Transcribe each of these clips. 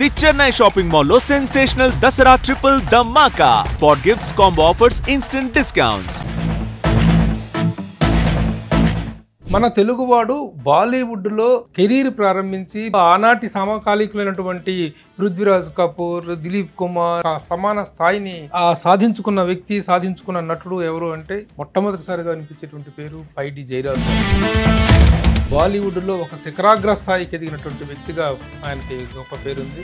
The Chennai shopping mall lo sensational Dasara triple Dhammaka. For gifts, combo offers, instant discounts. మన తెలుగువాడు బాలీవుడ్లో career ప్రారంభించి ఆనాటి సమకాలీకులైనటువంటి పృథ్వీరాజ్ కపూర్, దిలీప్ కుమార్ సమాన స్థాయిని సాధించుకున్న వ్యక్తి, సాధించుకున్న నటుడు ఎవరు అంటే మొట్టమొదటిసారిగా అనిపించేటువంటి పేరు పైడి జయరాజ్. బాలీవుడ్లో ఒక శిఖరాగ్ర స్థాయికి ఎదిగినటువంటి వ్యక్తిగా ఆయనకి గొప్ప పేరుంది.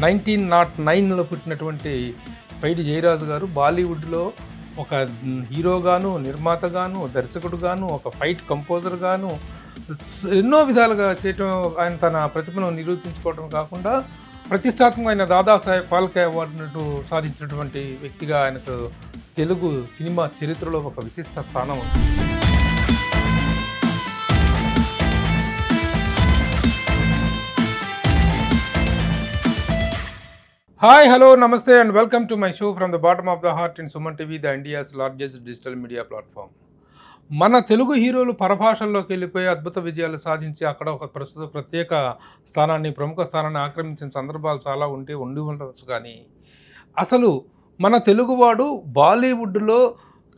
"1909లో పుట్టినటువంటి పైడి జయరాజు గారు బాలీవుడ్లో ఒక హీరోగాను, నిర్మాతగాను, దర్శకుడుగాను, ఒక ఫైట్ కంపోజర్గాను ఎన్నో విధాలుగా చేయటం, ఆయన తన ప్రతిభను నిరూపించుకోవడం కాకుండా ప్రతిష్టాత్మకమైన దాదాసాహెబ్ ఫాల్కే అవార్డును సాధించినటువంటి వ్యక్తిగా ఆయనకు తెలుగు సినిమా చరిత్రలో ఒక విశిష్ట స్థానం ఉంది. హాయ్, హలో, నమస్తే and welcome to my show from the bottom of the heart in Suman TV, the India's largest digital media platform. మన తెలుగు హీరోలు పరభాషల్లోకి వెళ్ళిపోయి అద్భుత విజయాలు సాధించి అక్కడ ఒక ప్రత్యేక స్థానాన్ని, ప్రముఖ స్థానాన్ని ఆక్రమించిన సందర్భాలు చాలా ఉండి ఉండవచ్చు. కానీ అసలు మన తెలుగువాడు బాలీవుడ్లో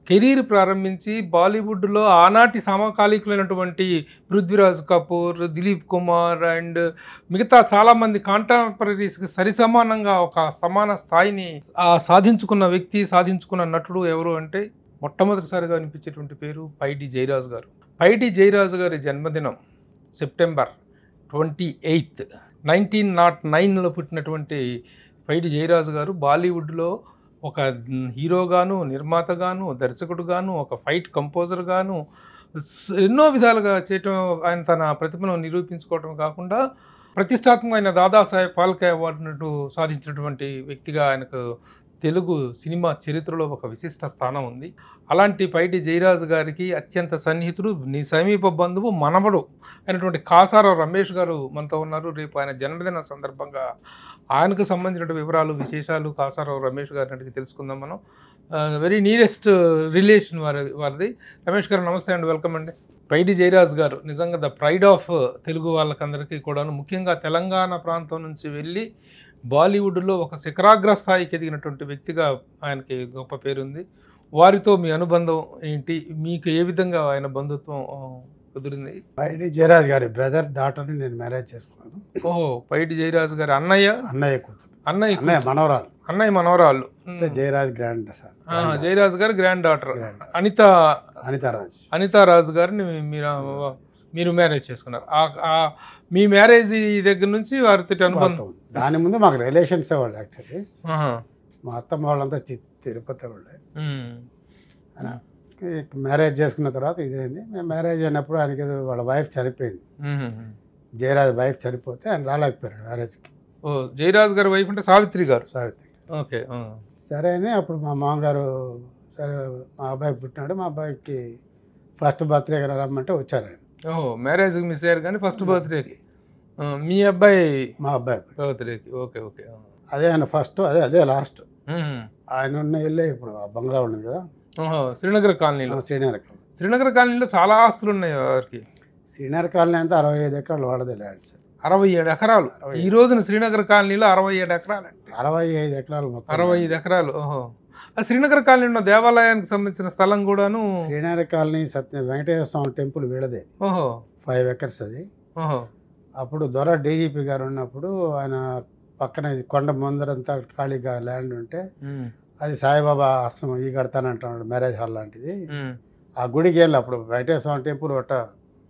కెరీర్ ప్రారంభించి బాలీవుడ్లో ఆనాటి సమకాలీకులైనటువంటి పృథ్వీరాజ్ కపూర్, దిలీప్ కుమార్ అండ్ మిగతా చాలామంది కాంటెంపరీస్కి సరిసమానంగా ఒక సమాన స్థాయిని సాధించుకున్న వ్యక్తి, సాధించుకున్న నటుడు ఎవరు అంటే మొట్టమొదటిసారిగా అనిపించేటువంటి పేరు పైడి జయరాజ్ గారు. పైడి జయరాజ్ గారి జన్మదినం సెప్టెంబర్ 28, 1909లో పుట్టినటువంటి పైడి జయరాజు గారు బాలీవుడ్లో ఒక హీరోగాను, నిర్మాతగాను, దర్శకుడుగాను, ఒక ఫైట్ కంపోజర్గాను ఎన్నో విధాలుగా చేయటం, ఆయన తన ప్రతిభను నిరూపించుకోవటం కాకుండా ప్రతిష్టాత్మకమైన దాదాసాహెబ్ ఫాల్కే అవార్డును సాధించినటువంటి వ్యక్తిగా ఆయనకు తెలుగు సినిమా చరిత్రలో ఒక విశిష్ట స్థానం ఉంది. అలాంటి పైడి జయరాజు గారికి అత్యంత సన్నిహితుడు, సమీప బంధువు, మనవడు అయినటువంటి కాసారావు రమేష్ గారు మనతో ఉన్నారు. రేపు ఆయన జన్మదిన సందర్భంగా ఆయనకు సంబంధించిన వివరాలు, విశేషాలు కాసారావు రమేష్ గారిని అడిగి తెలుసుకుందాం మనం. వెరీ నియరెస్ట్ రిలేషన్ వారిది. రమేష్ గారు నమస్తే అండి, వెల్కమ్ అండి. పైడి జయరాజు గారు నిజంగా ద ప్రైడ్ ఆఫ్ తెలుగు వాళ్ళకందరికీ కూడాను, ముఖ్యంగా తెలంగాణ ప్రాంతం నుంచి వెళ్ళి బాలీవుడ్లో ఒక శిఖరాగ్ర స్థాయికి ఎదిగినటువంటి వ్యక్తిగా ఆయనకి గొప్ప పేరుంది. వారితో మీ అనుబంధం ఏంటి? మీకు ఏ విధంగా ఆయన బంధుత్వం కుదిరింది? పైడి జయరాజ్ గారి బ్రదర్ డాటర్ని నేను మ్యారేజ్ చేసుకున్నాను. ఓహో, పైడి జయరాజు గారి అన్నయ్య కూతురు. అన్నయ్య మనవరాళ్ళు. జయరాజ్ గ్రాండ్ సార్, జయరాజు గారి గ్రాండ్ డాటర్ అనితారాజు గారిని మీరు మ్యారేజ్ చేసుకున్నారు. మీ మ్యారేజ్ దగ్గర నుంచి వారితో అనుబంధం. దాని ముందు మాకు రిలేషన్స్ వాళ్ళు యాక్చువల్లీ. మా అత్తమ్మ వాళ్ళంతా తిరుపతి వాళ్ళే. మ్యారేజ్ చేసుకున్న తర్వాత ఇదైంది. మేము మ్యారేజ్ అయినప్పుడు ఆయనకి వాళ్ళ వైఫ్ చనిపోయింది. జయరాజ్ వైఫ్ చనిపోతే ఆయన రాలేకపోయాడు మ్యారేజ్కి. ఓ, జయరాజ్ గారి వైఫ్ అంటే సావిత్రి గారు. ఓకే, సరే అని అప్పుడు మా మామగారు, సరే మా అబ్బాయి పుట్టినాడు, మా అబ్బాయికి ఫస్ట్ బర్త్డేకి రమ్మంటే వచ్చారు ఆయన. ఓహో, మ్యారేజ్కి మిస్ అయ్యారు కానీ ఫస్ట్ బర్త్డేకి మీ అబ్బాయి, మా అబ్బాయి బర్త్డేకి. ఓకే ఓకే, అదే ఆయన ఫస్ట్, అదే లాస్ట్. ఆయన ఉన్న ఇల్లే ఇప్పుడు ఆ బంగ్లా ఉంది కదా, శ్రీనగర్ కాలనీలో. శ్రీనగర్ కాలనీలో చాలా ఆస్తులు ఉన్నాయి వారికి. శ్రీనగర్ కాలనీ అంతా 65 ఎకరాలు వాడదే ల్యాండ్ సార్. 67 ఎకరాలు ఈ రోజున శ్రీనగర్ కాలనీలో 67 ఎకరాలు అండి. 65 ఎకరాలు మొత్తం. 65 ఎకరాలు. ఓహో, ఆ శ్రీనగర్ కాలనీ ఉన్న దేవాలయానికి సంబంధించిన స్థలం కూడాను. శ్రీనగర్ కాలనీ వెంకటేశ్వర స్వామి టెంపుల్ వీడదే. ఓహో, 5 ఎకర్స్ అది. ఓహో, అప్పుడు దొర డీజీపీ గారు ఉన్నప్పుడు ఆయన పక్కన కొండ ముందరంతా ఖాళీగా ల్యాండ్ ఉంటే అది సాయిబాబా ఆశ్రమం ఈ కడతానంటున్నాడు, మ్యారేజ్ హాల్ లాంటిది. ఆ గుడికి వెళ్ళి అప్పుడు వెంకటేశ్వర స్వామి టెంపుల్ ఒట్ట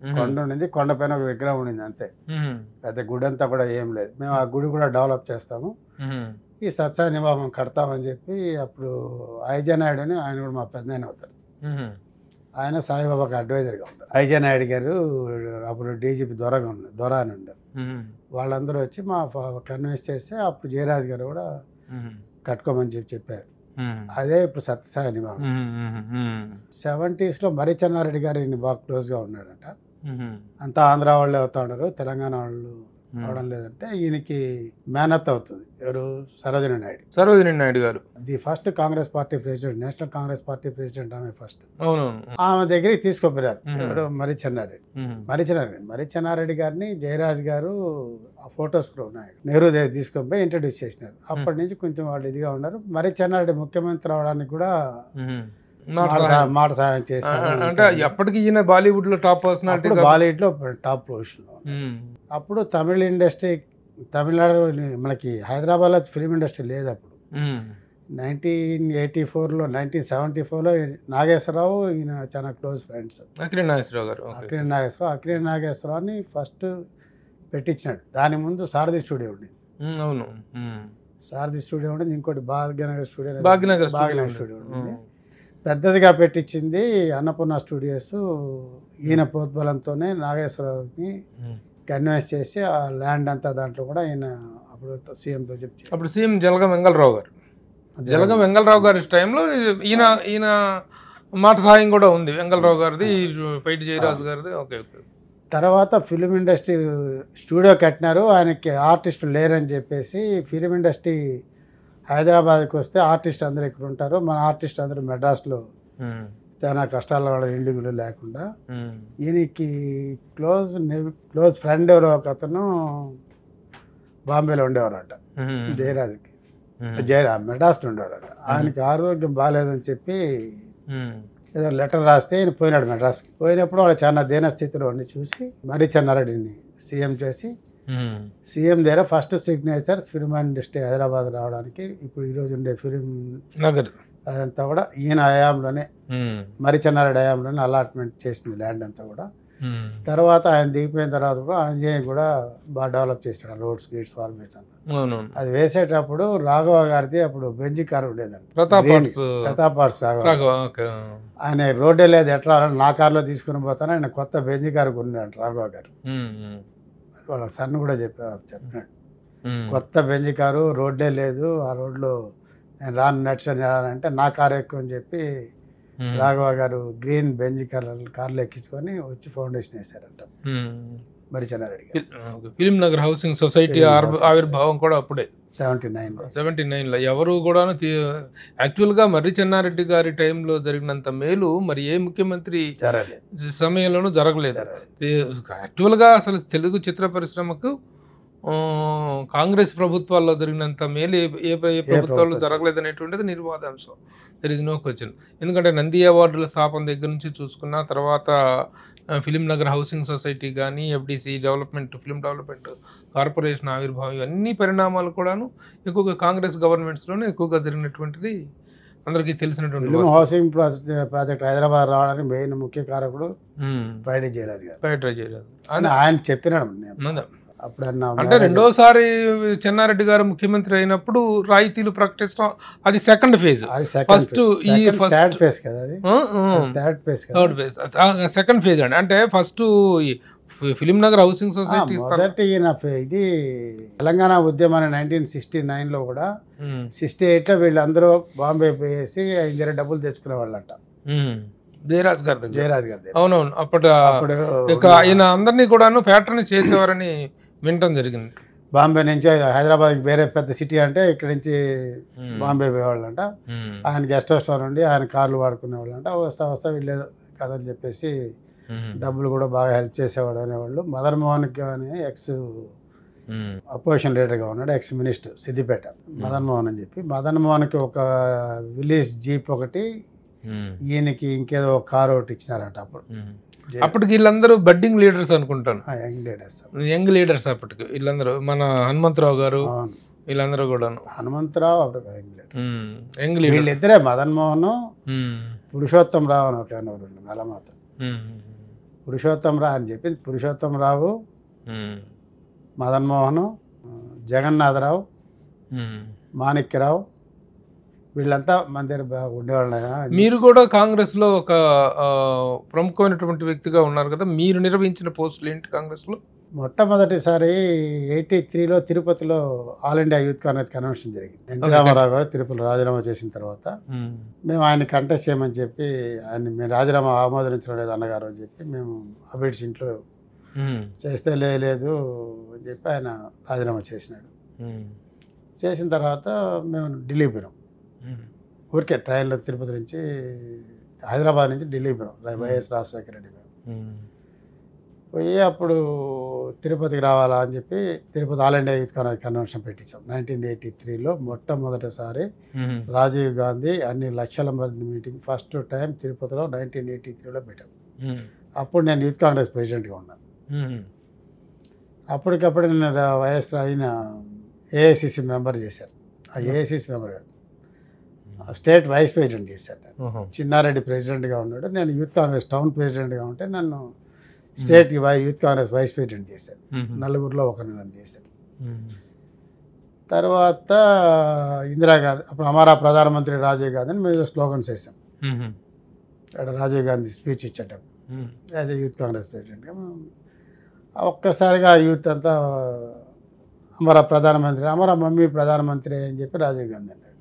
కొండ ఉండింది, కొండ పైన ఒక విగ్రహం ఉండింది అంతే. పెద్ద గుడి అంతా కూడా ఏం లేదు. మేము ఆ గుడి కూడా డెవలప్ చేస్తాము, ఈ సత్సాయి నివాసం కడతామని చెప్పి అప్పుడు ఐజే నాయుడు అని ఆయన కూడా మా పెద్దనాయన అవుతారు. ఆయన సాయిబాబాకి అడ్వైజర్గా ఉంటారు. ఐజే నాయుడు గారు అప్పుడు డీజీపీ దొర అని ఉండారు. వాళ్ళందరూ వచ్చి మా కన్విన్స్ చేస్తే అప్పుడు జయరాజ్ గారు కూడా కట్టుకోమని చెప్పారు. అదే ఇప్పుడు సత్యసాయి నివాసం. 70s మరి చెన్నారెడ్డి గారిని బాగా క్లోజ్గా ఉన్నాడంట. అంతా ఆంధ్ర వాళ్ళే అవుతా ఉన్నారు, తెలంగాణ వాళ్ళు అవడం లేదంటే ఈయనకి మేనత్ అవుతుంది. ఎవరు? సరోజినీ నాయుడు. సరోజినీ నాయుడు గారు the first Congress party president, national Congress party president ఆమె ఫస్ట్. అవునవును. ఆమె దగ్గరికి తీసుకుపోయారు. ఎవరు? మర్రి చెన్నారెడ్డి గారిని జయరాజ్ గారు ఆ ఫొటోస్ కూడా ఉన్నాయి, నెహ్రూ దగ్గర తీసుకొని ఇంట్రడ్యూస్ చేసినారు. అప్పటి నుంచి కొంచెం వాళ్ళు ఇదిగా ఉన్నారు. మర్రి చెన్నారెడ్డి ముఖ్యమంత్రి అవడానికి కూడా మాట సాయం చేశారు. అంటే ఎప్పటికీ ఈయన బాలీవుడ్ లో టాప్ పర్సనాలిటీ, బాలీవుడ్ లో టాప్ పొజిషన్. అప్పుడు తమిళ ఇండస్ట్రీ, తమిళనాడు మనకి హైదరాబాద్లో ఫిలిం ఇండస్ట్రీ లేదు అప్పుడు. 1984లో 1974లో నాగేశ్వరరావు ఈయన చాలా క్లోజ్ ఫ్రెండ్స్. అక్కినేని నాగేశ్వరరావు గారు. అక్కినేని నాగేశ్వరరావుని ఫస్ట్ పెట్టించినాడు. దాని ముందు సారథి స్టూడియో ఉండేది. అవును, సారథి స్టూడియో ఉండేది. ఇంకోటి భాగ్యనగర్ స్టూడియో స్టూడియో ఉండేది. పెద్దదిగా పెట్టించింది అన్నపూర్ణ స్టూడియోస్. ఈయన ప్రోద్బలంతోనే నాగేశ్వరరావుని కన్విన్స్ చేసి ఆ ల్యాండ్ అంతా దాంట్లో కూడా ఈయన అప్పుడు సీఎంతో చెప్పి, అప్పుడు సీఎం జలగం వెంగళరావు గారి టైంలో ఈయన మాట సహాయం కూడా ఉంది. వెంగళరావు గారిది, పైటి జయరాజు గారిది. ఓకే. తర్వాత ఫిలిం ఇండస్ట్రీ స్టూడియో కట్టినారు. ఆయనకి ఆర్టిస్టులు లేరని చెప్పేసి ఫిలిం ఇండస్ట్రీ హైదరాబాద్కి వస్తే ఆర్టిస్ట్ అందరూ ఇక్కడ ఉంటారు, మన ఆర్టిస్ట్ అందరూ మెడ్రాస్లో చాలా కష్టాల వాళ్ళ ఇండివిజువల్ లేకుండా. ఈయనకి క్లోజ్ ఫ్రెండ్ ఎవరో ఒక అతను బాంబేలో ఉండేవారట, జయరాజ్కి. మెడ్రాస్లో ఉండేవారట. ఆయనకి ఆరోగ్యం బాగాలేదని చెప్పి ఏదో లెటర్ రాస్తే ఆయన పోయినాడు మెడ్రాస్కి. పోయినప్పుడు వాళ్ళు చాలా దీనస్థితిలో ఉండి చూసి మర్రి చెన్నారెడ్డిని సీఎం చేసి, సీఎం దగ్గర first signature film industry Hyderabad రావడానికి ఇప్పుడు ఈరోజు ఉండే ఫిలిం నగర్ అదంతా కూడా ఈయన హయాంలోనే, మర్రి చెన్నారెడ్డి హయాంలోనే అలాట్మెంట్ చేసింది ల్యాండ్ అంతా కూడా. తర్వాత ఆయన దిగిపోయిన తర్వాత కూడా ఆంజనేయ కూడా బాగా డెవలప్ చేసినాడు, రోడ్స్ గేట్స్ ఫార్మేషన్ అంతా. అది వేసేటప్పుడు రాఘవ గారిది అప్పుడు బెంజి కారు ఉండేదండి, ప్రతాప్ ఆర్ట్స్ రాఘవ. ఆయన రోడ్డే లేదు, ఎట్లా నా కార్లో తీసుకుని పోతాను, ఆయన కొత్త బెంజి కారు కొన్నాడు రాఘవ గారు. వాళ్ళ సన్ కూడా చెప్పినాడు, కొత్త బెంజి కారు, రోడ్డే లేదు, ఆ రోడ్లో నేను రాను నడిచాను అంటే నా కారు ఎక్కువ అని చెప్పి రాఘవ గారు గ్రీన్ బెంజ్ కార్లు ఎక్కించుకొని వచ్చి ఫౌండేషన్ వేశారంట మర్రి చెన్నారెడ్డి గారు. ఫిలిం నగర్ హౌసింగ్ సొసైటీ ఆవిర్భావం కూడా అప్పుడే 79లో. ఎవరు కూడా యాక్చువల్గా మర్రి చెన్నారెడ్డి గారి టైంలో జరిగినంత మేలు మరి ఏ ముఖ్యమంత్రి సమయంలోనూ జరగలేదు. యాక్చువల్గా అసలు తెలుగు చిత్ర పరిశ్రమకు కాంగ్రెస్ ప్రభుత్వాల్లో జరిగినంత మేలు ఏ ప్రభుత్వాల్లో జరగలేదు అనేటువంటిది నిర్వాదాంశం. There is no question. ఎందుకంటే నంది అవార్డుల స్థాపన దగ్గర నుంచి చూసుకున్న తర్వాత ఫిలిం నగర్ హౌసింగ్ సొసైటీ కానీ, ఎఫ్డిసి ఫిలిం డెవలప్మెంట్ కార్పొరేషన్ ఆవిర్భావం, ఇవన్నీ పరిణామాలు కూడాను ఎక్కువగా కాంగ్రెస్ గవర్నమెంట్స్లోనే ఎక్కువగా జరిగినటువంటిది అందరికీ తెలిసినటువంటి. హౌసింగ్ ప్రాజెక్ట్ హైదరాబాద్ రావడానికి మెయిన్ ముఖ్య కారకుడు పైడి జయరాజ్ గారు. ఆయన చెప్పినాడు అంటే రెండోసారి చెన్నారెడ్డి గారు ముఖ్యమంత్రి అయినప్పుడు రాయితీలు ప్రకటించడం అది second phase. First third phase కదా, సెకండ్ ఫేజ్ అండి. అంటే first film Nagar housing society ఇది తెలంగాణ ఉద్యమాన్ని 1969లో కూడా 68లో వీళ్ళందరూ బాంబే పోయేసి ఇందిరా డబ్బులు తెచ్చుకునే వాళ్ళంట జయరాజ్ గారు. అవునవును. అప్పుడు ఆయన అందరినీ కూడాను ప్యాటర్న్ చేసేవారని వినటం జరిగింది. బాంబే నుంచి హైదరాబాద్ వేరే పెద్ద సిటీ అంటే ఇక్కడ నుంచి బాంబే పోయేవాళ్ళంట. ఆయన గెస్ట్ హౌస్ నుండి ఆయన కార్లు వాడుకునే వాళ్ళంట. వస్తా వీళ్ళేదో కథని చెప్పేసి డబ్బులు కూడా బాగా హెల్ప్ చేసేవాడు అనేవాళ్ళు. మదన్ మోహన్ కానీ ఎక్స్ అపోజిషన్ లీడర్గా ఉన్నాడు, ఎక్స్ మినిస్టర్ సిద్దిపేట మదన్ మోహన్ అని చెప్పి. మదన్ మోహన్కి ఒక విలేజ్ జీప్ ఒకటి, ఈయనకి ఇంకేదో ఒక కారు ఒకటి ఇచ్చినారంట. అప్పటికి వీళ్ళందరూ బడ్డింగ్ లీడర్స్ అనుకుంటాను, యంగ్ లీడర్స్ అప్పటికి వీళ్ళందరూ. మన హనుమంతరావు గారు వీళ్ళందరూ కూడా. హనుమంతరావు అప్పుడు యంగ్ లీడర్. వీళ్ళిద్దరే మదన్ మోహన్, పురుషోత్తం రావు అని ఒక నలమాత. పురుషోత్తం రావు అని చెప్పింది పురుషోత్తం రావు, మదన్ మోహన్, జగన్నాథరావు, మాణిక్యరావు, వీళ్ళంతా మన దగ్గర ఉండేవాళ్ళు. మీరు కూడా కాంగ్రెస్ లో ఒక ప్రముఖమైనటువంటి వ్యక్తిగా ఉన్నారు కదా, మీరు నిర్వహించిన పోస్టులు ఏంటి కాంగ్రెస్ లో? మొట్టమొదటిసారి 83లో తిరుపతిలో all India youth Congress convention జరిగింది. ఎన్టీ రామారావు గారు తిరుపతిలో రాజీనామా చేసిన తర్వాత మేము ఆయన కంటెస్ట్ చేయమని చెప్పి, ఆయన మేము రాజీనామా ఆమోదించడం లేదు అన్నగారు అని చెప్పి మేము అబిడ్స్ ఇంట్లో చేస్తే లేదు అని చెప్పి ఆయన రాజీనామా చేసినాడు. చేసిన తర్వాత మేము ఢిల్లీ పోయినాం. ఊరికే ట్రైన్లో తిరుపతి నుంచి హైదరాబాద్ నుంచి ఢిల్లీ పోయినాం. వైఎస్ రాజశేఖర రెడ్డి పోయి అప్పుడు తిరుపతికి రావాలా అని చెప్పి Tirupati all India youth convention పెట్టించాం. 1983లో మొట్టమొదటిసారి రాజీవ్ గాంధీ అన్ని లక్షల మంది మీటింగ్ ఫస్ట్ టైం తిరుపతిలో 1983లో పెట్టాం. అప్పుడు నేను యూత్ కాంగ్రెస్ ప్రెసిడెంట్గా ఉన్నాను. అప్పటికప్పుడు నేను వైఎస్ అయిన ఏఐసిసి మెంబర్ చేశారు. ఆ ఏఐసిసి మెంబర్ కాదు, స్టేట్ వైస్ ప్రెసిడెంట్ చేశారు. చిన్నారెడ్డి ప్రెసిడెంట్గా ఉన్నాడు, నేను యూత్ కాంగ్రెస్ టౌన్ ప్రెసిడెంట్గా ఉంటే నన్ను state youth Congress vice president చేశారు. నలుగురిలో ఒకరిని నన్ను చేశారు. తర్వాత ఇందిరాగాంధీ, అప్పుడు హమారా ప్రధానమంత్రి రాజీవ్ గాంధీ అని మేము స్లోగన్స్ వేసాం. అక్కడ రాజీవ్ గాంధీ స్పీచ్ ఇచ్చేటప్పుడు యాజ్ ఏ యూత్ కాంగ్రెస్ ప్రెసిడెంట్గా ఒక్కసారిగా యూత్ అంతా హమారా ప్రధానమంత్రి, హమారా మమ్మీ ప్రధానమంత్రి అని చెప్పి రాజీవ్ గాంధీ అన్నాడు.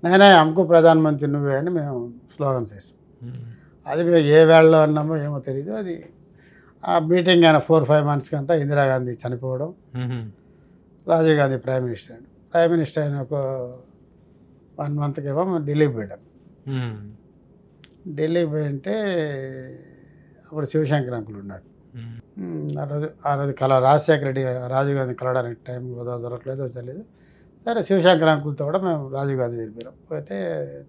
నేనే హమ్కు ప్రధానమంత్రి నువ్వే అని మేము స్లోగన్స్ వేసాం. అది మేము ఏ వేళలో అన్నామో ఏమో తెలియదు. అది ఆ మీటింగ్ అయిన 4-5 monthsకి అంతా ఇందిరాగాంధీ చనిపోవడం, రాజీవ్ గాంధీ ప్రైమ్ మినిస్టర్ అయిన ఒక 1 monthకి ఏమో ఢిల్లీకి పోయాం. ఢిల్లీకి పోయింటే అప్పుడు శివశంకర్ అంకుల్ ఉన్నాడు. ఆ రోజు రాజశేఖర రెడ్డి రాజీవ్ గాంధీ కలవడానికి టైం దొరకలేదో తెలియదు. సరే శివశంకర్ అంకుల్తో కూడా మేము రాజీవ్ గాంధీ తెలిపాం. పోతే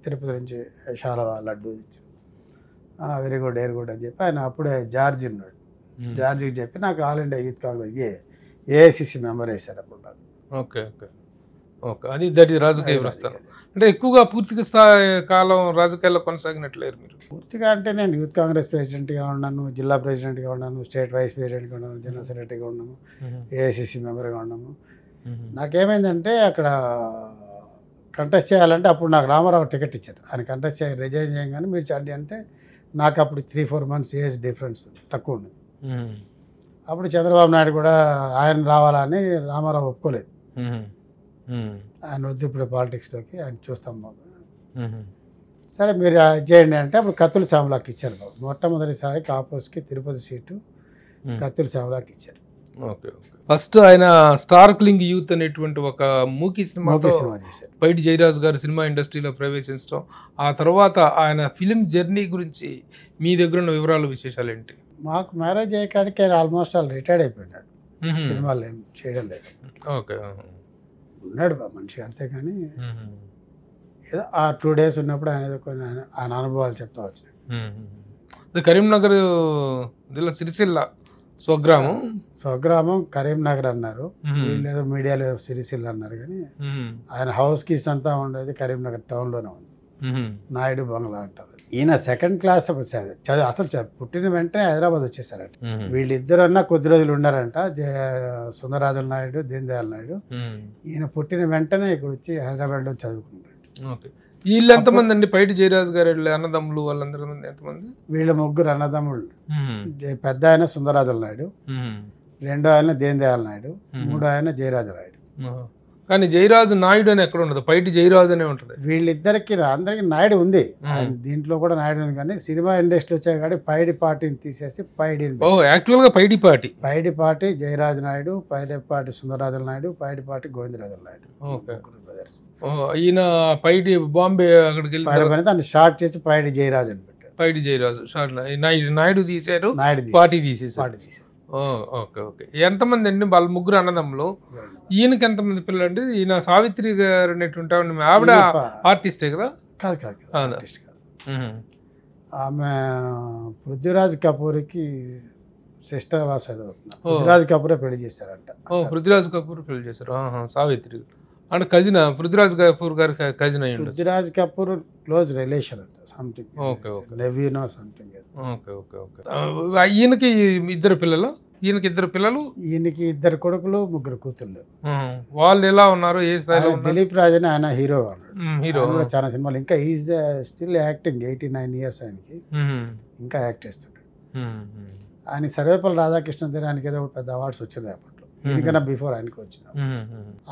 తిరుపతి నుంచి శాలవా లడ్డు ఇచ్చారు. వెరీ గుడ్ అని చెప్పి ఆయన అప్పుడే జార్జి ఉన్నాడు. జార్జికి చెప్పి నాకు all India youth Congress AICC member వేశారు అప్పుడు నాకు. ఓకే ఓకే ఓకే అది దట్ ఈస్ రాజకీయ ప్రస్థానం. అంటే ఎక్కువగా పూర్తిగా స్థాయి కాలం రాజకీయాల్లో కొనసాగినట్లేరు మీరు? పూర్తిగా అంటే నేను యూత్ కాంగ్రెస్ ప్రెసిడెంట్గా ఉన్నాను, జిల్లా ప్రెసిడెంట్గా ఉన్నాను, స్టేట్ వైస్ ప్రెసిడెంట్గా ఉన్నాను, జనరల్ సెక్రటరీగా ఉన్నాము, ఏఐసిసి మెంబర్గా ఉన్నాము. నాకేమైందంటే అక్కడ కంటెస్ట్ చేయాలంటే అప్పుడు నాకు రామారావు టికెట్ ఇచ్చారు. ఆయన కంటెస్ట్ రిజైన్ చేయగానే మీరు చండి అంటే నాకు అప్పుడు 3-4 months ఏజ్ డిఫరెన్స్ తక్కువ ఉంది. అప్పుడు చంద్రబాబు నాయుడు కూడా ఆయన రావాలని రామారావు ఒప్పుకోలేదు. ఆయన వద్దు ఇప్పుడు పాలిటిక్స్లోకి, ఆయన చూస్తాం బాబు. సరే మీరు చేయండి అంటే అప్పుడు కత్తుల శ్యామలాకి ఇచ్చారు బాబు. మొట్టమొదటిసారి కాపోస్కి తిరుపతి సీటు కత్తుల శ్యామలాకి ఇచ్చారు. Okay okay. ఫస్ట్ ఆయన స్టార్క్లింగ్ యూత్ అనేటువంటి ఒక మూకీ సినిమా చేశారు. పైడి జయరాజు గారు సినిమా ఇండస్ట్రీలో ప్రవేశించడం, ఆ తర్వాత ఆయన ఫిలిం జర్నీ గురించి మీ దగ్గర ఉన్న వివరాలు, విశేషాలు ఏంటి? మాకు మ్యారేజ్ అయ్యేకాడికి ఆయన ఆల్మోస్ట్ రిటైర్డ్ అయిపోయినాడు. సినిమాలు ఏం చేయడం లేదు. ఓకే ఉన్నాడు బా మనిషి, అంతేగాని ఏదో ఆ 2 days ఉన్నప్పుడు ఆయన ఏదో కొన్ని ఆయన అనుభవాలు చెప్తా వచ్చినాడు. కరీంనగర్ జిల్లా సిరిసిల్ల స్వగ్రామం కరీంనగర్ అన్నారు, వీళ్ళు ఏదో మీడియాలో సిరిసిల్ల అన్నారు. కానీ ఆయన హౌస్ కీస్ అంతా ఉండేది కరీంనగర్ టౌన్లోనే ఉంది. నాయుడు బంగ్లా అంటారు. ఈయన 2nd class చదువు అసలు పుట్టిన వెంటనే హైదరాబాద్ వచ్చేసారట. వీళ్ళిద్దరన్నా కొద్ది రోజులు ఉన్నారంట, సుందరరాజుల నాయుడు, దీన్ దయాళ్ నాయుడు. ఈయన పుట్టిన వెంటనే ఇక్కడ వచ్చి హైదరాబాద్లో చదువుకున్నాడు. వీళ్ళు ఎంతమంది అండి? పైడి జయరాజు గారు అన్నదమ్ములు వాళ్ళందరూ ఎంతమంది? వీళ్ళ 3 అన్నదమ్ముళ్ళు. పెద్ద ఆయన సుందరరాజుల నాయుడు, 2వ ఆయన దీన్ దయాళ్ నాయుడు, 3వ ఆయన జయరాజు నాయుడు. కానీ జయరాజు నాయుడు అని ఎక్కడ ఉండదు, పైటి జయరాజు అనే ఉంటుంది. వీళ్ళిద్దరికి అందరికి నాయుడు ఉంది, దీంట్లో కూడా నాయుడు ఉంది. కానీ సినిమా ఇండస్ట్రీ వచ్చాయి కాబట్టి పైడి పార్టీని తీసేసి యాక్చువల్గా పైడిపాటి జయరాజు నాయుడు, పైడిపాటి సుందరరాజుల నాయుడు, పైడిపాటి గోవిందరాజుల నాయుడు. ఈయన పైడి బాంబే అక్కడికి వెళ్ళి దాన్ని షార్ట్ చేసి పైడి జయరాజు అని పెట్టారు. పైడి జయరాజు షార్ట్ నాయుడు తీశారు, పార్టీ తీసేసారు. Okay okay. ఎంతమంది అండి వాళ్ళ 3 అన్నదమ్ములు? ఈయనకి ఎంతమంది పిల్లలు అండి? ఈయన సావిత్రి గారు అనేటువంటి ఆవిడ ఆర్టిస్టే కదా? కాదు ఆర్టిస్ట్ కాదు. ఆమె పృథ్వీరాజ్ కపూర్కి సిస్టర్ చదువుతున్నారు. పృథ్వీరాజ్ కపూరే పెళ్లి చేశారంట. పృథ్వీరాజ్ కపూర్ పెళ్లి చేశారు. సావిత్రి అంటే కజిన్, పృథ్వీరాజ్ కపూర్ గారి కజిన్ అయ్యి. పృథ్వీరాజ్ కపూర్ క్లోజ్ రిలేషన్ అంట, సంథింగ్. Okay okay. నెవీనో సంథింగ్. Okay okay okay. ఈయనకి 2 పిల్లలు? ఈయనకి 2 పిల్లలు, ఈయనకి 2 కొడుకులు, 3 కూతుళ్ళు. వాళ్ళు ఎలా ఉన్నారు? ఏ స్థాయిలో? దిలీప్ రాజ్ అని ఆయన హీరో అన్నాడు. హీరో కూడా చాలా సినిమాలు. ఇంకా ఈజ్ స్టిల్ యాక్టింగ్. 89 years ఆయనకి, ఇంకా యాక్ట్ చేస్తున్నాడు. ఆయన సర్వేపల్లి రాధాకృష్ణ ఆయనకి ఏదో పెద్ద అవార్డ్స్ వచ్చినాయి అప్పట్లో. దీనికన్నా బిఫోర్ ఆయనకి వచ్చిన.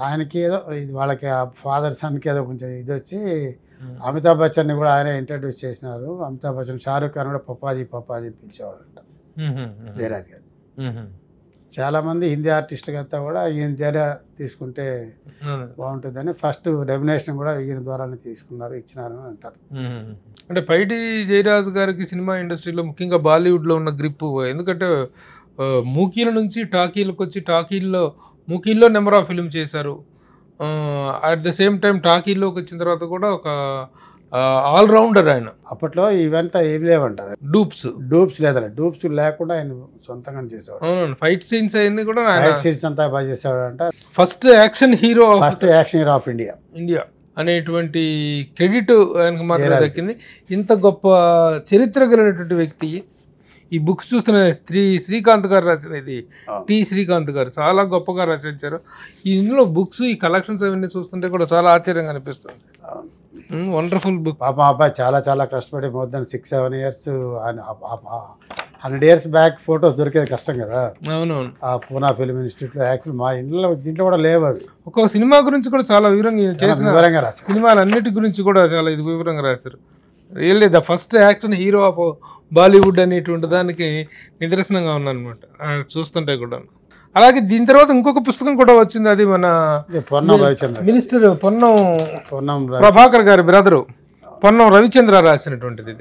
ఆయనకి ఏదో ఇది వాళ్ళకి ఫాదర్ సన్కి ఏదో కొంచెం ఇది వచ్చి అమితాబ్ బచ్చన్ని కూడా ఆయన ఇంట్రడ్యూస్ చేసినారు. అమితాబ్ బచ్చన్, షారూక్ ఖాన్ కూడా పప్పాజీ అని పిలిచేవాడంట జయరాజ్ గారు. చాలామంది హిందీ ఆర్టిస్టులు అంతా కూడా ఈయన చర్య తీసుకుంటే బాగుంటుందని ఫస్ట్ రెమ్యునేషన్ కూడా ఈయన ద్వారానే తీసుకున్నారు, ఇచ్చినారు అని అంటారు. అంటే పైడి జయరాజు గారికి సినిమా ఇండస్ట్రీలో ముఖ్యంగా బాలీవుడ్లో ఉన్న గ్రిప్, ఎందుకంటే మూకీల నుంచి టాకీలకు వచ్చి మూకీల్లో నెంబర్ ఆఫ్ ఫిల్మ్ చేశారు. అట్ ద సేమ్ టైం టాకీల్లోకి వచ్చిన తర్వాత కూడా ఒక ఆల్రౌండర్ ఆయన. అప్పట్లో ఇవంతా ఏమి లేవంట, డూప్స్ లేదండి, డూప్స్ లేకుండా ఆయన సొంతంగా చేసేవాడు. అవునండి, ఫైట్ సీన్స్ అవన్నీ కూడా ఫైట్ సీన్స్ అంతా బాగా చేసేవాడు అంట. First action hero of India అనేటువంటి క్రెడిట్ ఆయనకు మాత్రమే దక్కింది. ఇంత గొప్ప చరిత్ర కలిగినటువంటి వ్యక్తి. ఈ బుక్స్ చూస్తున్న శ్రీకాంత్ గారు రాసింది, ఇది టి శ్రీకాంత్ గారు చాలా గొప్పగా రచించారు. ఇందులో బుక్స్, ఈ కలెక్షన్స్ అవన్నీ చూస్తుంటే కూడా చాలా ఆశ్చర్యంగా అనిపిస్తుంది. Wonderful book. పాప అబ్బాయి చాలా చాలా కష్టపడి more than 6-7 years 100 years back photos దొరికేది కష్టం కదా. అవునవును. ఆ పూనా ఫిల్మ్ ఇన్స్టిట్యూట్లో యాక్చువల్ మా ఇంట్లో దీంట్లో కూడా లేవు అవి. ఒక సినిమా గురించి కూడా చాలా వివరంగా రాశారు. సినిమాలన్నిటి గురించి కూడా చాలా వివరంగా రాశారు. Really the first action hero of Bollywood అనేటువంటి దానికి నిదర్శనంగా ఉందన్నమాట చూస్తుంటే కూడా. అలాగే దీని తర్వాత ఇంకొక పుస్తకం కూడా వచ్చింది, అది మన మినిస్టర్ పొన్నం ప్రభాకర్ గారి బ్రదరు పొన్నం రవిచంద్ర రాసినటువంటిది.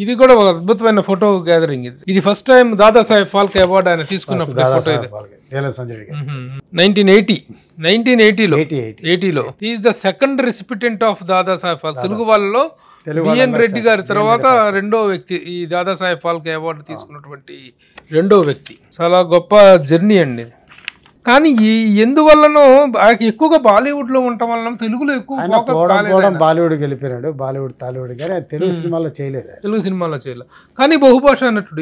ఇది కూడా ఒక అద్భుతమైన ఫోటో గ్యాదరింగ్. ఇది first time Dadasaheb Phalke award ఆయన తీసుకున్నప్పుడు ఫోటో ఇది 1980లో. Is the second recipient of Dadasaheb Phalke. Telugu వాళ్ళలో బిఎన్ రెడ్డి గారి తర్వాత రెండో వ్యక్తి ఈ దాదాసాహెబ్ ఫాల్కే అవార్డు తీసుకున్నటువంటి రెండో వ్యక్తి. చాలా గొప్ప జర్నీ అండి. కానీ ఎందువల్లనో ఎక్కువగా బాలీవుడ్ లో ఉండటం వల్ల తెలుగులో ఎక్కువ బాలీవుడ్ వెళ్ళిపోయాడు. టాలీవుడ్ కానీ తెలుగు సినిమాలో చేయలేదు. కానీ బహుభాషా నటుడు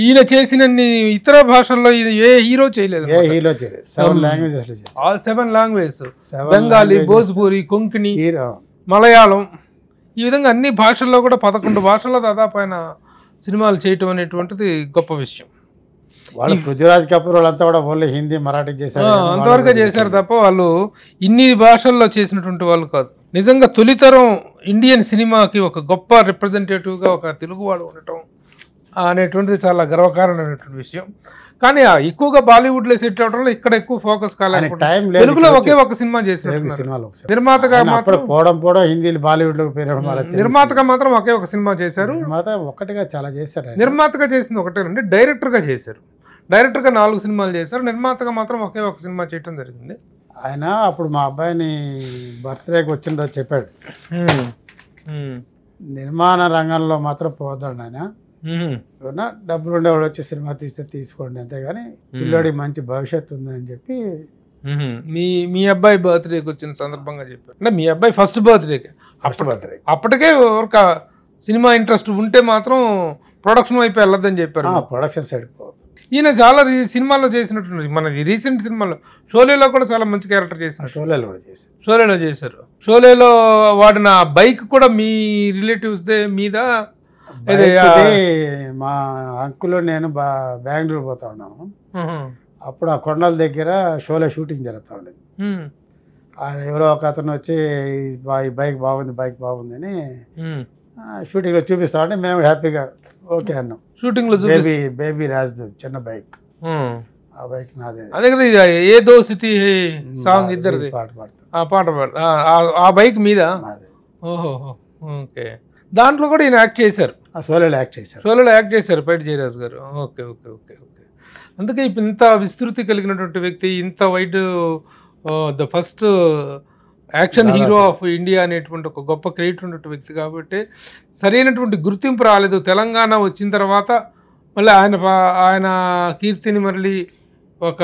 ఈయన చేసినన్ని ఇతర భాషల్లో ఏ హీరో చేయలేదు. 7 లాంగ్వేజెస్, బెంగాలీ, భోజ్పూరి, కొంకణి, మలయాళం, ఈ విధంగా అన్ని భాషల్లో కూడా 11 భాషల్లో దాదాపు ఆయన సినిమాలు చేయటం అనేటువంటిది గొప్ప విషయం. వాళ్ళు పృథ్వీరాజ్ కపూర్ వాళ్ళంతా కూడా ఓన్లీ హిందీ, మరాఠీ చేశారు, అంతవరకు చేశారు తప్ప వాళ్ళు ఇన్ని భాషల్లో చేసినటువంటి వాళ్ళు కాదు. నిజంగా తొలితరం ఇండియన్ సినిమాకి ఒక గొప్ప రిప్రజెంటేటివ్గా ఒక తెలుగువాడు ఉండటం అనేటువంటిది చాలా గర్వకారణమైనటువంటి విషయం. కానీ ఎక్కువగా బాలీవుడ్లో సెట్ అవడంలో ఇక్కడ ఎక్కువ ఫోకస్ కాలేదు. తెలుగులో ఒకే ఒక సినిమా చేశారు నిర్మాతగా. హిందీ బాలీవుడ్ లో నిర్మాతగా మాత్రం ఒకే ఒక సినిమా చేశారు. ఒకటిగా చాలా చేశారు. నిర్మాతగా చేసింది ఒకటేనండి, డైరెక్టర్గా చేశారు. డైరెక్టర్గా 4 సినిమాలు చేశారు. నిర్మాతగా మాత్రం ఒకే ఒక సినిమా చేయడం జరిగింది. ఆయన అప్పుడు మా అబ్బాయిని బర్త్డేకి వచ్చిందో చెప్పాడు, నిర్మాణ రంగంలో మాత్రం పోతాడు ఆయన, ఏమన్నా డబ్బులు ఉండేవాడు వచ్చి సినిమా తీసుకోండి అంతేగాని పిల్లోడి మంచి భవిష్యత్తు ఉందని చెప్పి. మీ అబ్బాయి బర్త్డేకి వచ్చిన సందర్భంగా చెప్పారు. అంటే మీ అబ్బాయి ఫస్ట్ బర్త్డే అప్పటికే ఒక సినిమా ఇంట్రెస్ట్ ఉంటే మాత్రం ప్రొడక్షన్ వైపు వెళ్ళొద్దని చెప్పారు. ప్రొడక్షన్ సైడ్ ఈయన చాలా సినిమాల్లో చేసినట్టు, మన రీసెంట్ సినిమాలో షోలేలో కూడా చాలా మంచి క్యారెక్టర్ చేశారు. షోలేలో చేశారు. షోలేలో వాడిన బైక్ కూడా మీ రిలేటివ్స్ దే మీద. మా అంకులు నేను బెంగళూరు పోతా ఉన్నాము. అప్పుడు ఆ కొండల దగ్గర షోలే షూటింగ్ జరుగుతూ ఉండేది. ఎవరో ఒక అతను వచ్చి ఈ బైక్ బాగుంది అని షూటింగ్లో చూపిస్తా ఉంటే మేము హ్యాపీగా ఓకే అన్నాం. షూటింగ్లో బేబీ రాజు చిన్న బైక్, ఆ బైక్ నాదే. అదే కదా ఏ దోసితి సాంగ్ ఇద్దరిది పాట పాడతా ఆ బైక్ మీద. ఓహో ఓకే. దాంట్లో కూడా ఈయన యాక్ట్ చేశారు. షోలేలో యాక్ట్ చేశారు పైడి జయరాజ్ గారు. ఓకే. అందుకే ఇంత విస్తృతి కలిగినటువంటి వ్యక్తి, ఇంత wide the first action hero of India అనేటువంటి ఒక గొప్ప క్రెడిట్ ఉన్నటువంటి వ్యక్తి కాబట్టి సరైనటువంటి గుర్తింపు రాలేదు. తెలంగాణ వచ్చిన తర్వాత మళ్ళీ ఆయన కీర్తిని మళ్ళీ ఒక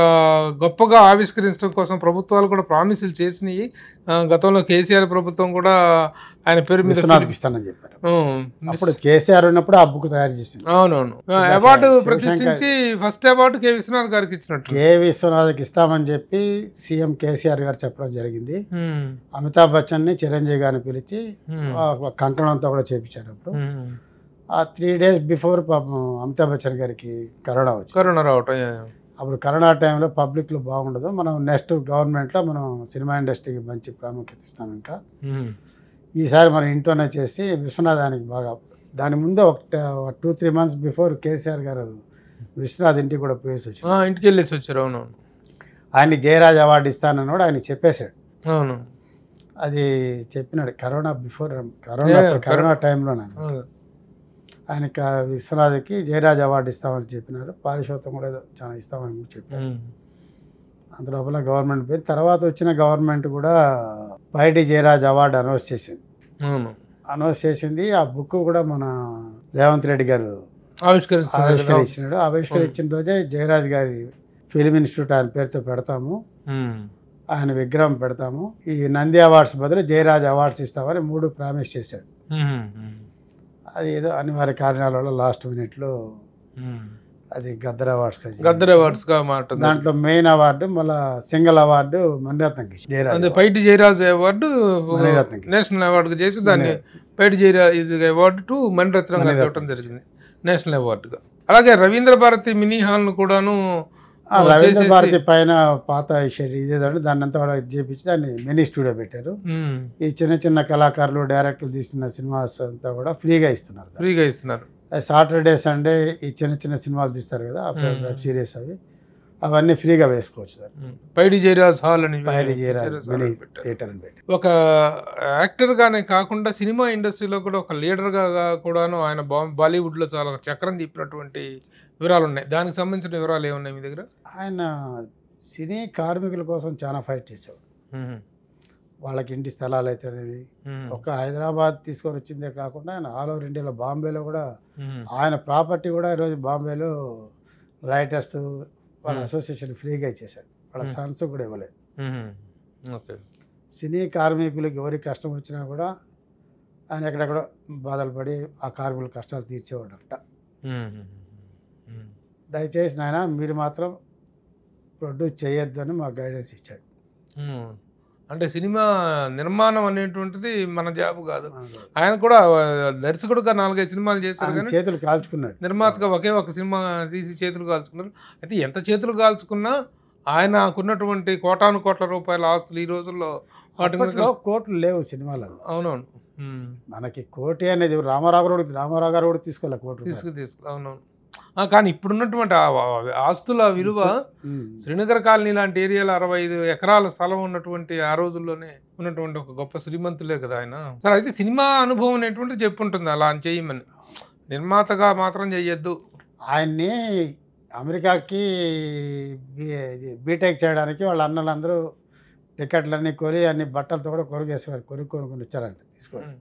గొప్పగా ఆవిష్కరించడం కోసం ప్రభుత్వాలు కూడా ప్రామిసులు చేసినాయి. గతంలో కేసీఆర్ ప్రభుత్వం కూడా ఆయన పేరు మీద ఇస్తానని చెప్పారు. అప్పుడు కేసీఆర్ ఉన్నప్పుడు ఆ బుక్ తయారు చేసింది. అవునవును. అవార్డు ప్రతిష్ఠించి ఫస్ట్ అవార్డు కే విశ్వనాథ్ గారికి ఇచ్చినట్టు. కే విశ్వనాథ్కి ఇస్తామని చెప్పి సీఎం కేసీఆర్ గారు చెప్పడం జరిగింది. అమితాబ్ బచ్చన్ ని చిరంజీవి గారిని పిలిచి కంకణంతో కూడా చేపించారు. అప్పుడు ఆ 3 days బిఫోర్ అమితాబ్ బచ్చన్ గారికి కరోనా రావటం. అప్పుడు కరోనా టైంలో పబ్లిక్లో బాగుండదు, మనం నెక్స్ట్ గవర్నమెంట్లో మనం సినిమా ఇండస్ట్రీకి మంచి ప్రాముఖ్యత ఇస్తాం. ఇంకా ఈసారి మనం ఇంట్లోనే చేసి విశ్వనాథానికి బాగా. దాని ముందు ఒక 2-3 months బిఫోర్ కేసీఆర్ గారు విశ్వనాథ్ ఇంటికి కూడా పోయేసి వచ్చాడు. ఇంటికి వెళ్ళేసి వచ్చారు. అవునవును. ఆయన్ని జయరాజ్ అవార్డు ఇస్తానని కూడా ఆయన చెప్పేశాడు. అవును, అది చెప్పినాడు కరోనా బిఫోర్, కరోనా టైంలో ఆయనకి విశ్వనాథ్కి జయరాజ్ అవార్డు ఇస్తామని చెప్పినారు. పారితోషికం కూడా ఏదో చాలా ఇస్తామని కూడా చెప్పారు. అంతలోపల గవర్నమెంట్ పోయింది. తర్వాత వచ్చిన గవర్నమెంట్ కూడా పైడి జయరాజ్ అవార్డు అనౌన్స్ చేసింది. అనౌన్స్ చేసింది. ఆ బుక్ కూడా మన రేవంత్ రెడ్డి గారు ఆవిష్కరించినాడు. ఆవిష్కరించిన రోజే జయరాజ్ గారి ఫిలిం ఇన్స్టిట్యూట్ ఆయన పేరుతో పెడతాము, ఆయన విగ్రహం పెడతాము, ఈ నంది అవార్డ్స్ బదులు జయరాజ్ అవార్డ్స్ ఇస్తామని 3 ప్రామిస్ చేశాడు. అది ఏదో అనివార్య కారణాల వల్ల లాస్ట్ మినిట్లో అది గద్దర్ అవార్డ్స్గా మారుతుంది. దాంట్లో మెయిన్ అవార్డు మళ్ళీ సింగిల్ అవార్డు మణిరత్నంకి ఇచ్చి పైటి జయరాజ్ అవార్డు నేషనల్ అవార్డుగా చేసి దాన్ని పైటి జయరాజ్ అవార్డు టు మణిరత్నం ఇవ్వడం జరిగింది నేషనల్ అవార్డుగా. అలాగే రవీంద్ర భారతి మినీ హాల్ను కూడాను రవీంద్ర భారతి పైన పాత ఇదేదంటే దాన్ని అంతా చేపించి దాన్ని మినీ స్టూడియో పెట్టారు. ఈ చిన్న చిన్న కళాకారులు డైరెక్టర్లు తీస్తున్న సినిమాస్ అంతా కూడా ఫ్రీగా ఇస్తున్నారు. సాటర్డే సండే ఈ చిన్న చిన్న సినిమాలు తీస్తారు కదా, వెబ్ సిరీస్ అవన్నీ ఫ్రీగా వేసుకోవచ్చు. పైడి జయరాజ్ హాల్ అని థియేటర్ అని పెట్టి ఒక యాక్టర్గానే కాకుండా సినిమా ఇండస్ట్రీలో కూడా ఒక లీడర్గా కూడాను ఆయన బాలీవుడ్లో చాలా చక్రం తిప్పినటువంటి వివరాలు ఉన్నాయి. దానికి సంబంధించిన వివరాలు ఏమున్నాయి మీ దగ్గర? ఆయన సినీ కార్మికుల కోసం చాలా ఫైట్ చేసేవాడు. వాళ్ళకి ఇంటి స్థలాలు అయితేనేవి ఒక హైదరాబాద్ తీసుకొని వచ్చిందే కాకుండా ఆయన ఆల్ ఓవర్ ఇండియాలో బాంబేలో కూడా ఆయన ప్రాపర్టీ కూడా ఈరోజు బాంబేలో రైటర్స్ వాళ్ళ అసోసియేషన్ ఫ్రీగా ఇచ్చేశాడు. వాళ్ళ సన్స్ కూడా ఇవ్వలేదు. సినీ కార్మికులకి ఎవరికి కష్టం వచ్చినా కూడా ఆయన ఎక్కడెక్కడ బాధలు పడి ఆ కార్మికుల కష్టాలు తీర్చేవాడు అంట. దయచేసి నాయన మీరు మాత్రం ప్రొడ్యూస్ చేయొద్దు అని మాకు గైడెన్స్ ఇచ్చాడు. అంటే సినిమా నిర్మాణం అనేటువంటిది మన జాబ్ కాదు. ఆయన కూడా దర్శకుడుగా 4-5 సినిమాలు చేశారు కానీ చేతులు కాల్చుకున్నాడు. నిర్మాతగా ఒకే ఒక సినిమా తీసి చేతులు కాల్చుకున్నారు. అయితే ఎంత చేతులు కాల్చుకున్నా ఆయనకున్నటువంటి కోటాను కోట్ల రూపాయల ఆస్తులు ఈ రోజుల్లో వాటిలో కోట్లు లేవు సినిమాలలో. అవునవును. మనకి కోటి అనేది రామారావు గారు కూడా తీసుకోవాలి కోట్లు తీసుకో. అవునవును. కానీ ఇప్పుడున్నటువంటి ఆస్తుల విలువ శ్రీనగర్ కాలనీ లాంటి ఏరియాలో 65 ఎకరాల స్థలం ఉన్నటువంటి ఆ రోజుల్లోనే ఉన్నటువంటి ఒక గొప్ప శ్రీమంతులే కదా ఆయన. సరే, అయితే సినిమా అనుభవం అనేటువంటిది చెప్పుంటుంది అలా అని చేయమని, నిర్మాతగా మాత్రం చెయ్యొద్దు. ఆయన్ని అమెరికాకి బీటెక్ చేయడానికి వాళ్ళ అన్నలందరూ టికెట్లన్నీ కొని అన్ని బట్టలతో కూడా కొనుగేసేవారు. కొనుక్కొని వచ్చారంట తీసుకొని.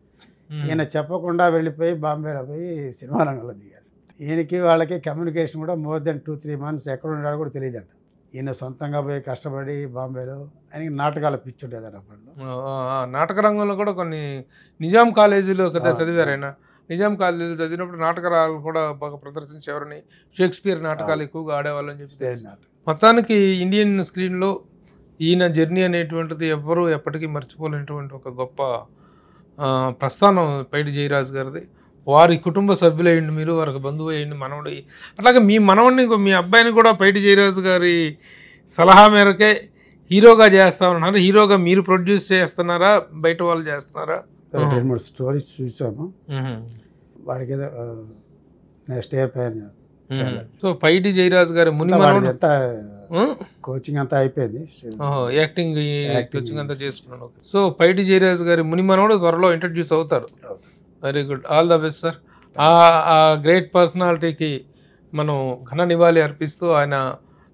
ఈయన చెప్పకుండా వెళ్ళిపోయి బాంబేలో పోయి సినిమా రంగంలో దిగారు. ఈయనకి వాళ్ళకి కమ్యూనికేషన్ కూడా మోర్ దెన్ 2-3 months ఎక్కడ ఉన్నాడో కూడా తెలియదంట. ఈయన సొంతంగా పోయి కష్టపడి బాంబేలో ఆయనకి నాటకాల పిచ్చి ఉండేదంట అప్పట్లో. నాటక రంగంలో కూడా కొన్ని నిజాం కాలేజీలో కదా చదివారు ఆయన. నిజాం కాలేజీలో చదివినప్పుడు నాటకాలు కూడా బాగా ప్రదర్శించేవారని, షేక్స్పియర్ నాటకాలు ఎక్కువగా ఆడేవాళ్ళని చెప్పి. మొత్తానికి ఇండియన్ స్క్రీన్లో ఈయన జర్నీ అనేటువంటిది ఎవ్వరూ ఎప్పటికీ మర్చిపోలేనటువంటి ఒక గొప్ప ప్రస్థానం పైడి జయరాజ్ గారిది. వారి కుటుంబ సభ్యులు అయ్యండి, మీరు వారికి బంధువు అయ్యండి, మనవడు. అట్లాగే మీ మనవడిని, మీ అబ్బాయిని కూడా పైడి జయరాజ్ గారి సలహా మేరకే హీరోగా చేస్తామన్నారు. హీరోగా మీరు ప్రొడ్యూస్ చేస్తున్నారా, బయట వాళ్ళు చేస్తున్నారా? 2-3 స్టోరీస్ చూసాము. వాడికి ఏదో నెక్స్ట్ ఇయర్ పైన. సో పైడి జయరాజ్ గారి ముని మనవడు కోచింగ్ అంతా అయిపోయింది, యాక్టింగ్ కోచింగ్ అంతా చేసుకున్నాను. సో పైడి జయరాజ్ గారి ముని మనవడు త్వరలో ఇంట్రడ్యూస్ అవుతారు. Very good, all the best sir. ఆ గ్రేట్ పర్సనాలిటీకి మనం ఘన నివాళి అర్పిస్తూ, ఆయన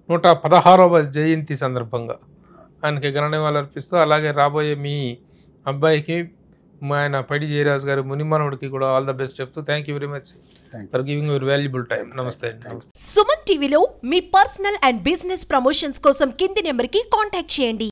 116వ జయంతి సందర్భంగా ఆయనకి ఘన నివాళి అర్పిస్తూ, అలాగే రాబోయే మీ అబ్బాయికి ఆయన పైడి జయరాజ్ గారి మునిమనవుడికి కూడా ఆల్ ద బెస్ట్ చెప్తూ thank you very much for giving your valuable time. నమస్తే అండి. సుమన్ టీవీలో మీ పర్సనల్ అండ్ బిజినెస్ ప్రమోషన్స్ కోసం కింది నెంబర్కి కాంటాక్ట్ చేయండి.